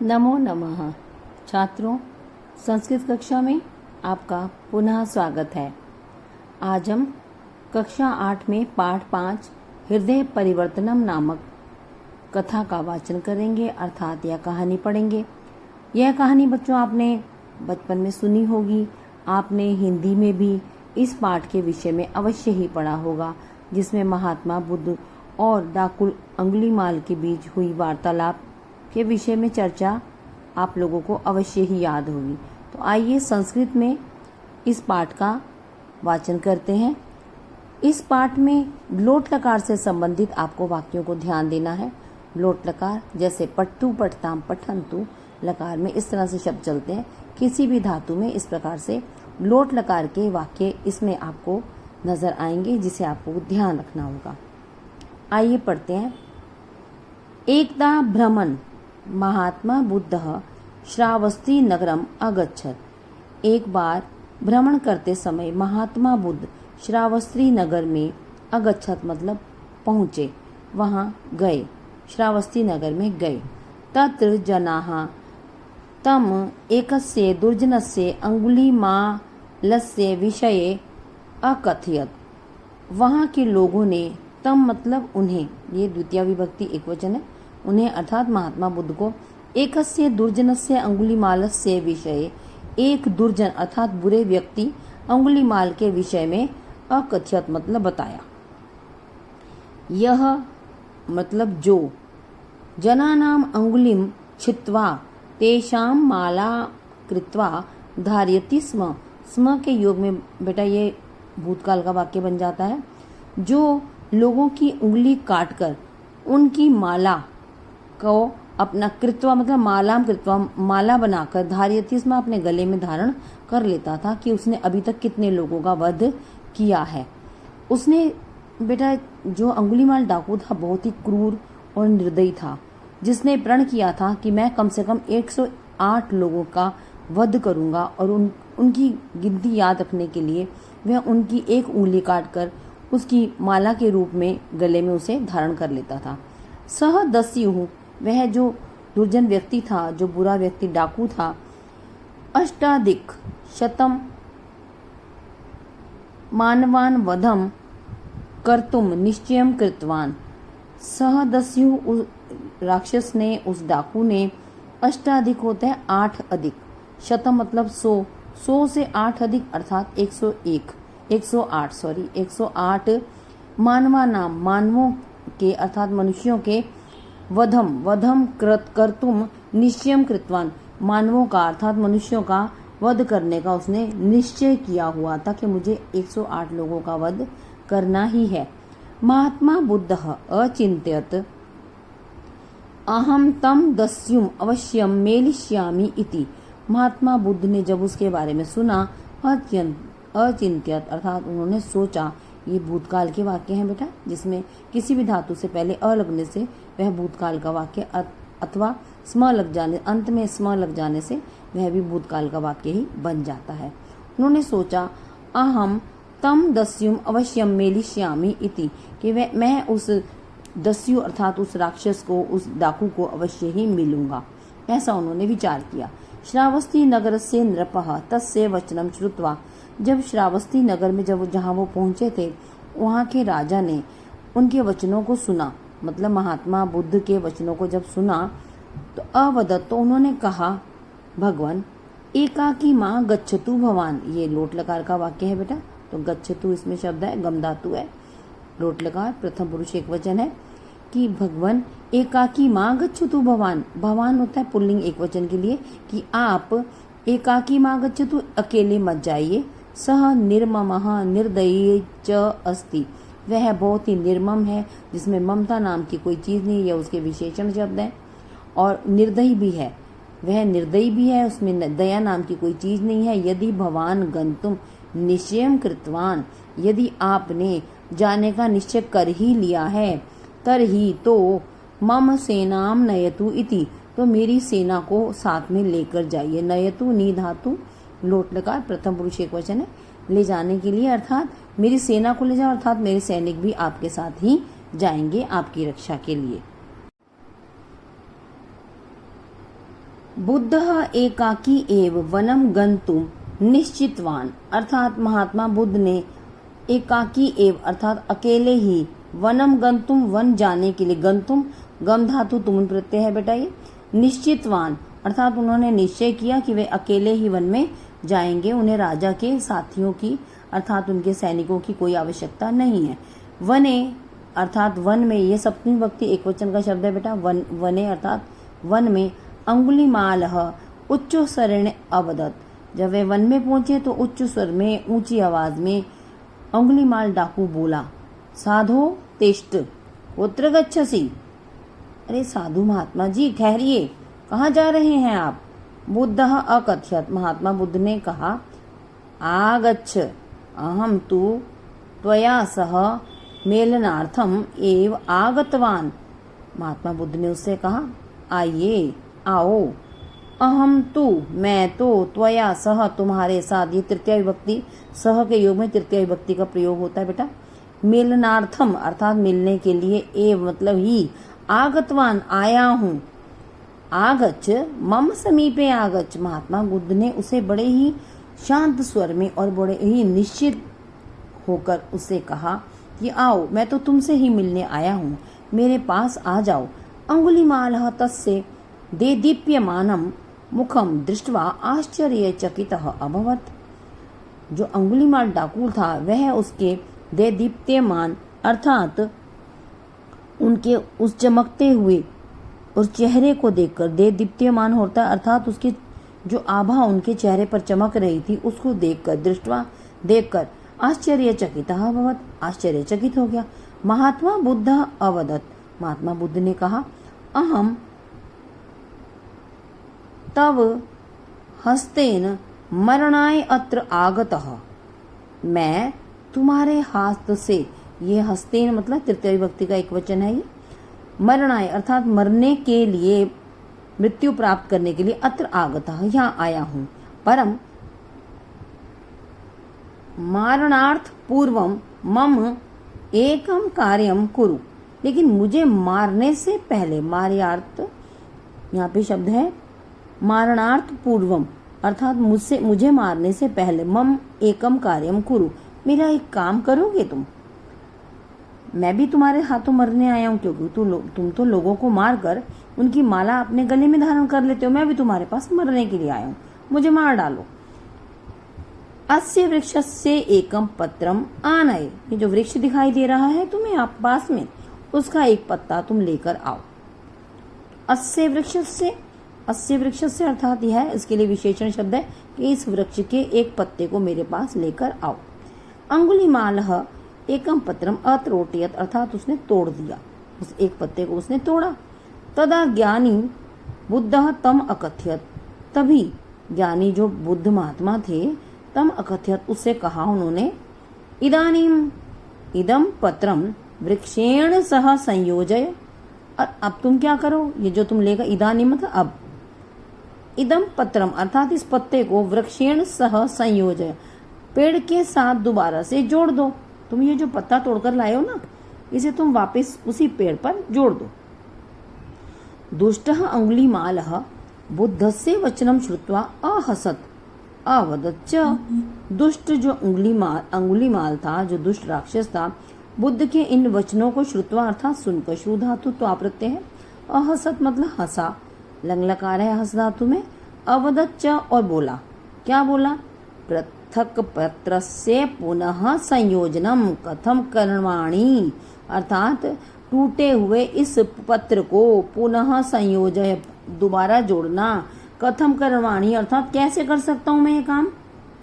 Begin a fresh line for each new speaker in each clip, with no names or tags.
नमो नमः। छात्रों, संस्कृत कक्षा में आपका पुनः स्वागत है। आज हम कक्षा 8 में पाठ 5 हृदय परिवर्तनम नामक कथा का वाचन करेंगे, अर्थात यह कहानी पढ़ेंगे। यह कहानी बच्चों आपने बचपन में सुनी होगी। आपने हिंदी में भी इस पाठ के विषय में अवश्य ही पढ़ा होगा, जिसमें महात्मा बुद्ध और डाकू अंगुलीमाल के बीच हुई वार्तालाप के विषय में चर्चा आप लोगों को अवश्य ही याद होगी। तो आइए संस्कृत में इस पाठ का वाचन करते हैं। इस पाठ में लोट लकार से संबंधित आपको वाक्यों को ध्यान देना है। लोट लकार जैसे पट्टू, पठताम, पठंतु लकार में इस तरह से शब्द चलते हैं। किसी भी धातु में इस प्रकार से लोट लकार के वाक्य इसमें आपको नजर आएंगे, जिसे आपको ध्यान रखना होगा। आइए पढ़ते हैं। एकदा भ्रमण महात्मा बुद्धः श्रावस्ती नगरम अगच्छत्। एक बार भ्रमण करते समय महात्मा बुद्ध श्रावस्ती नगर में अगच्छत् मतलब पहुँचे, वहाँ गए, श्रावस्ती नगर में गए। तत्र जनाः तम एकस्य दुर्जनस्य अंगुलीमालस्य विषये अकथयत्। वहाँ के लोगों ने तम मतलब उन्हें, ये द्वितीय विभक्ति एकवचन है, उन्हें अर्थात महात्मा बुद्ध को एकस्य दुर्जनस्य अंगुलीमालस्य विषय, एक दुर्जन अर्थात बुरे व्यक्ति अंगुलीमाल के विषय में अकथयत मतलब बताया। यह मतलब जो, जनानाम अंगुलिम छित्त्वा तेषाम माला कृत्वा धारयति स्म। स्म के योग में बेटा ये भूतकाल का वाक्य बन जाता है। जो लोगों की उंगली काटकर उनकी माला को अपना कृत्वा मतलब मालाम कृत्वा माला बनाकर धारयति स्म अपने गले में धारण कर लेता था, कि उसने अभी तक कितने लोगों का वध किया है। उसने बेटा जो अंगुलीमाल डाकू था बहुत ही क्रूर और निर्दयी था, जिसने प्रण किया था कि मैं कम से कम 108 लोगों का वध करूंगा, और उनकी गिनती याद रखने के लिए वह उनकी एक उंगली काटकर उसकी माला के रूप में गले में उसे धारण कर लेता था। सह दस्युः वह जो दुर्जन व्यक्ति था, जो बुरा व्यक्ति डाकू था, अष्टाधिक शतम मानवान वधम कर्तुम निश्चयम कृतवान। सह दस्यु राक्षस ने, उस डाकू ने, अष्टाधिक होता है 8 अधिक, शतम मतलब 100, 100 से 8 अधिक अर्थात 108 मानवा नाम मानवों के अर्थात मनुष्यों के वधम कर्तुम निश्चयम कृतवान मानवों का अर्थात मनुष्यों का वध करने का उसने निश्चय किया हुआ था कि मुझे 108 लोगों का वध करना ही है। महात्मा बुद्धः अचिंत्यत अहम तम दस्युम अवश्यम मेलिष्यामि इति। महात्मा बुद्ध ने जब उसके बारे में सुना, अचिंत्यत अर्थात उन्होंने सोचा। ये भूतकाल के वाक्य हैं बेटा, जिसमें किसी भी धातु से पहले अ लगने से वह भूतकाल का वाक्य, अथवा स्म लग जाने, अंत में स्म लग जाने से वह भी भूतकाल का वाक्य ही बन जाता है। उन्होंने सोचा अहम तम दस्युम अवश्यम मेलिष्यामि इति, कि मैं उस दस्यु अर्थात उस राक्षस को, उस डाकू को अवश्य ही मिलूंगा, ऐसा उन्होंने विचार किया। श्रावस्ती नगर से नृपः तस्य वचनम श्रुत्वा। जब श्रावस्ती नगर में जहाँ वो पहुंचे थे, वहाँ के राजा ने उनके वचनों को सुना, मतलब महात्मा बुद्ध के वचनों को जब सुना तो अवदत, तो उन्होंने कहा, भगवान एकाकी माँ गच्छतु भवान। ये लोट लकार का वाक्य है बेटा, तो गच्छतु इसमें शब्द है, गम धातु है, लोट लकार प्रथम पुरुष एक वचन है, कि भगवान एकाकी माँ गच्छतु भवान। भवान होता है पुल्लिंग एक वचन के लिए, कि आप एकाकी माँ गच्छतु अकेले मत जाइए। सह निर्ममः निर्दयी च अस्ति, वह बहुत ही निर्मम है, जिसमें ममता नाम की कोई चीज नहीं है, उसके विशेषण शब्द है, और निर्दयी भी है, वह निर्दयी भी है, उसमें दया नाम की कोई चीज नहीं है। यदि भवान गंतुम निश्चयम कृतवान, यदि आपने जाने का निश्चय कर ही लिया है, तरही तो मम सेनाम नयतु इति, तो मेरी सेना को साथ में लेकर जाइए। नयतु नी धातु लोट लकार प्रथम पुरुष एक वचन है, ले जाने के लिए अर्थात मेरी सेना को ले जाओ, अर्थात मेरे सैनिक भी आपके साथ ही जाएंगे आपकी रक्षा के लिए। बुद्धः एकाकी एव वनम गंतुम निश्चितवान, अर्थात महात्मा बुद्ध ने एकाकी एव अर्थात अकेले ही वनम गंतुम वन जाने के लिए, गंतुम गम धातु तुम प्रत्यय है बेटा ये, निश्चितवान अर्थात उन्होंने निश्चय किया कि वे अकेले ही वन में जाएंगे, उन्हें राजा के साथियों की अर्थात उनके सैनिकों की कोई आवश्यकता नहीं है। वने अर्थात वन में, ये सप्तमी विभक्ति एक वचन का शब्द है बेटा, वने अर्थात वन में, अंगुलीमालः उच्च स्वरेण अवदत, जब वे वन में पहुंचे तो उच्च स्वर में ऊंची आवाज में अंगुलीमाल डाकू बोला, साधो तिष्ठ पुत्र गच्छसि, अरे साधु महात्मा जी ठहरिए, कहाँ जा रहे हैं आप। बुद्धः अकथयत, महात्मा बुद्ध ने कहा, आगच्छ अहम तु त्वया सह मेलनार्थम एव आगतवान, महात्मा बुद्ध ने उससे कहा, आइए आओ, अहम तु मैं तो, त्वया सह तुम्हारे साथ, ये तृतीय विभक्ति, सह के योग में तृतीय विभक्ति का प्रयोग होता है बेटा, मेलनार्थम अर्थात मिलने के लिए, एव मतलब ही, आगतवान आया हूँ, आगच्छ मम समीपे आगच्छ, महात्मा बुद्ध ने उसे बड़े ही शांत स्वर में और बड़े ही निश्चित होकर उससे कहा कि आओ, मैं तो तुमसे ही मिलने आया हूँ, मेरे पास आ जाओ। अंगुलीमालः तस्य देदीप्यमानं मुखम दृष्ट्वा आश्चर्यचकितः अभवत्, जो अंगुलीमाल डाकू था वह उसके देदीप्यमान अर्थात उनके उस चमकते हुए और चेहरे को देखकर, देदीप्यमान होता है अर्थात उसके जो आभा उनके चेहरे पर चमक रही थी उसको देखकर, दृष्टवा देखकर, आश्चर्यचकितः अभवत् आश्चर्यचकित हो गया। महात्मा बुद्ध अवदत्, महात्मा बुद्ध ने कहा, अहम तव हस्तेन मरणाय अत्र आगतः, मैं तुम्हारे हाथ से, ये हस्तेन मतलब तृतीय विभक्ति का एक वचन है, ये मरणाय अर्थात मरने के लिए, मृत्यु प्राप्त करने के लिए, अत्र आगतः यहाँ आया हूँ, परम मारणार्थ पूर्वम मम एकम कार्यम कुरु, लेकिन मुझे मारने से पहले, मार्यार्थ यहाँ पे शब्द है, मारणार्थ पूर्वम अर्थात मुझे मारने से पहले, मम एकम कार्यम कुरु, मेरा एक काम करोगे तुम, मैं भी तुम्हारे हाथों मरने आया हूँ, क्योंकि तुम तो लोगों को मारकर उनकी माला अपने गले में धारण कर लेते हो, मैं भी तुम्हारे पास मरने के लिए आया हूँ, मुझे मार डालो। अस्य वृक्षस्य एकम पत्रम आनय, ये जो वृक्ष दिखाई दे रहा है तुम्हें आप पास में, उसका एक पत्ता तुम लेकर आओ। अस्य वृक्षस्य अर्थात यह है, इसके लिए विशेषण शब्द है कि इस वृक्ष के एक पत्ते को मेरे पास लेकर आओ। अंगुलीमालः एकम पत्रम अत्रोटयत अर्थात उसने तोड़ दिया, उस एक पत्ते को उसने तोड़ा। तदा ज्ञानी बुद्धः तम अकथयत, तभी ज्ञानी जो बुद्ध महात्मा थे, तम अकथयत उससे कहा उन्होंने, इदानीम इदम पत्रम वृक्षेण सह संयोजय, और अब तुम क्या करो, ये जो तुम लेकर, इदानीम मतलब अब, इदम पत्रम अर्थात इस पत्ते को वृक्षेण सह संयोजय, पेड़ के साथ दोबारा से जोड़ दो। तुम ये जो पत्ता तोड़कर लाए हो ना, इसे तुम वापस उसी पेड़ पर जोड़ दो। दुष्टः अंगुलीमालः बुद्धस्य वचनम श्रुत्वा अहसत अवदच्च, दुष्ट जो अंगुलीमाल था, जो दुष्ट राक्षस था, बुद्ध के इन वचनों को श्रुत्वा अर्थात सुनकर, श्रु धातु तो प्रत्यय है, अहसत मतलब हंसा, लंग लकार है हस धातु में, अवदच्च और बोला, क्या बोला, पृथक पत्रस्य पुनः संयोजनम कथम कर्माणि, अर्थात टूटे हुए इस पत्र को पुनः संयोजय दोबारा जोड़ना, कथम कर्माणि अर्थात कैसे कर सकता हूँ मैं ये काम।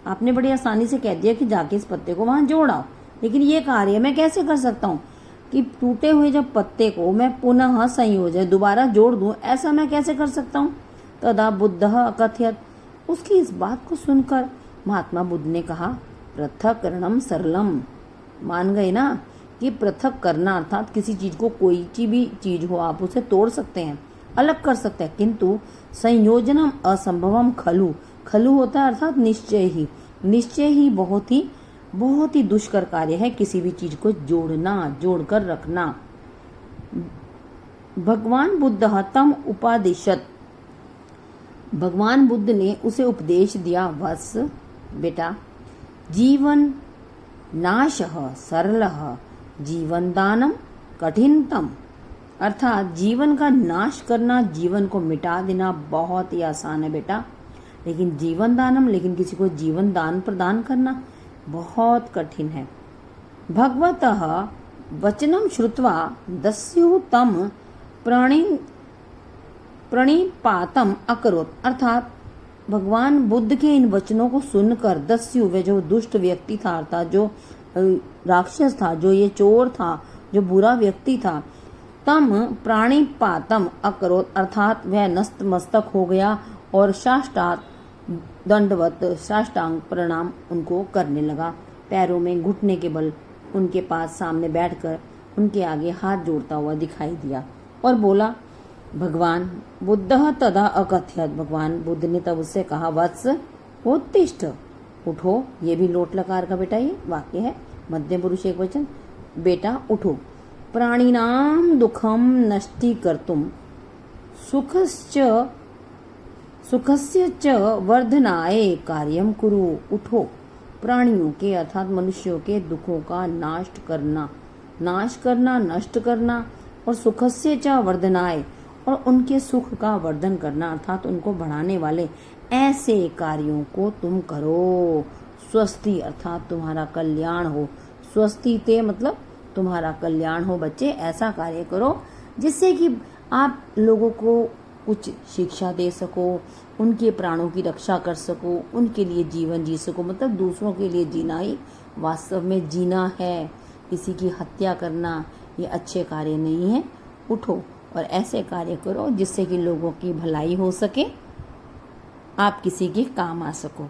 आपने बड़ी आसानी से कह दिया कि जाके इस पत्ते को वहां जोड़ाओ, लेकिन ये कार्य मैं कैसे कर सकता हूँ कि टूटे हुए जब पत्ते को मैं पुनः संयोजय दोबारा जोड़ दूं, ऐसा मैं कैसे कर सकता हूँ। तदा बुद्धः अकथयत, उसकी इस बात को सुनकर महात्मा बुद्ध ने कहा, पृथक करणम सरलम, मान गए ना कि पृथक करना अर्थात किसी चीज को, कोई भी चीज हो आप उसे तोड़ सकते हैं, अलग कर सकते हैं, किंतु संयोजनम असंभवम खलु, खलु होता है अर्थात निश्चय ही बहुत ही दुष्कर कार्य है किसी भी चीज को जोड़ना, जोड़कर रखना। भगवान बुद्ध तम उपादिशत, भगवान बुद्ध ने उसे उपदेश दिया, वत्स बेटा, जीवन नाशः सरलः जीवन दानम कठिनतम। अर्थात जीवन का नाश करना, जीवन को मिटा देना बहुत ही आसान है बेटा, लेकिन जीवन दानम, लेकिन किसी को जीवन दान प्रदान करना बहुत कठिन है। भगवतः वचनम श्रुत्वा दस्यु तम प्रणिपातम अकरोत। अर्थात भगवान बुद्ध के इन वचनों को सुनकर दस्यु, वे जो दुष्ट व्यक्ति था, अर्थात जो राक्षस था, जो ये चोर था, जो बुरा व्यक्ति था, तम प्राणिपातम अकरोत, अर्थात वह नस्त मस्तक हो गया और दंडवत साष्टांग प्रणाम उनको करने लगा। पैरों में घुटने के बल उनके पास सामने बैठकर उनके आगे हाथ जोड़ता हुआ दिखाई दिया और बोला, भगवान बुद्धः तदा अकथयत। भगवान बुद्ध ने तब उससे कहा, वत्स उत्तिष्ठ, उठो। ये भी लोट लकार का बेटा ये वाक्य है, मध्यम पुरुष एक वचन, बेटा उठो। प्राणिनाम दुखम नष्टीकर्तुम सुखस्य च वर्धनाय कार्यम कुरु। उठो, प्राणियों के अर्थात मनुष्यों के दुखों का नाश करना, नष्ट करना, और सुखस्य च वर्धनाय, और उनके सुख का वर्धन करना, अर्थात उनको बढ़ाने वाले ऐसे कार्यों को तुम करो। स्वस्ति अर्थात तुम्हारा कल्याण हो, स्वस्ति ते मतलब तुम्हारा कल्याण हो। बच्चे ऐसा कार्य करो जिससे कि आप लोगों को कुछ शिक्षा दे सको, उनके प्राणों की रक्षा कर सको, उनके लिए जीवन जी सको। मतलब दूसरों के लिए जीना ही वास्तव में जीना है, किसी की हत्या करना ये अच्छे कार्य नहीं है। उठो और ऐसे कार्य करो जिससे कि लोगों की भलाई हो सके, आप किसी के काम आ सको।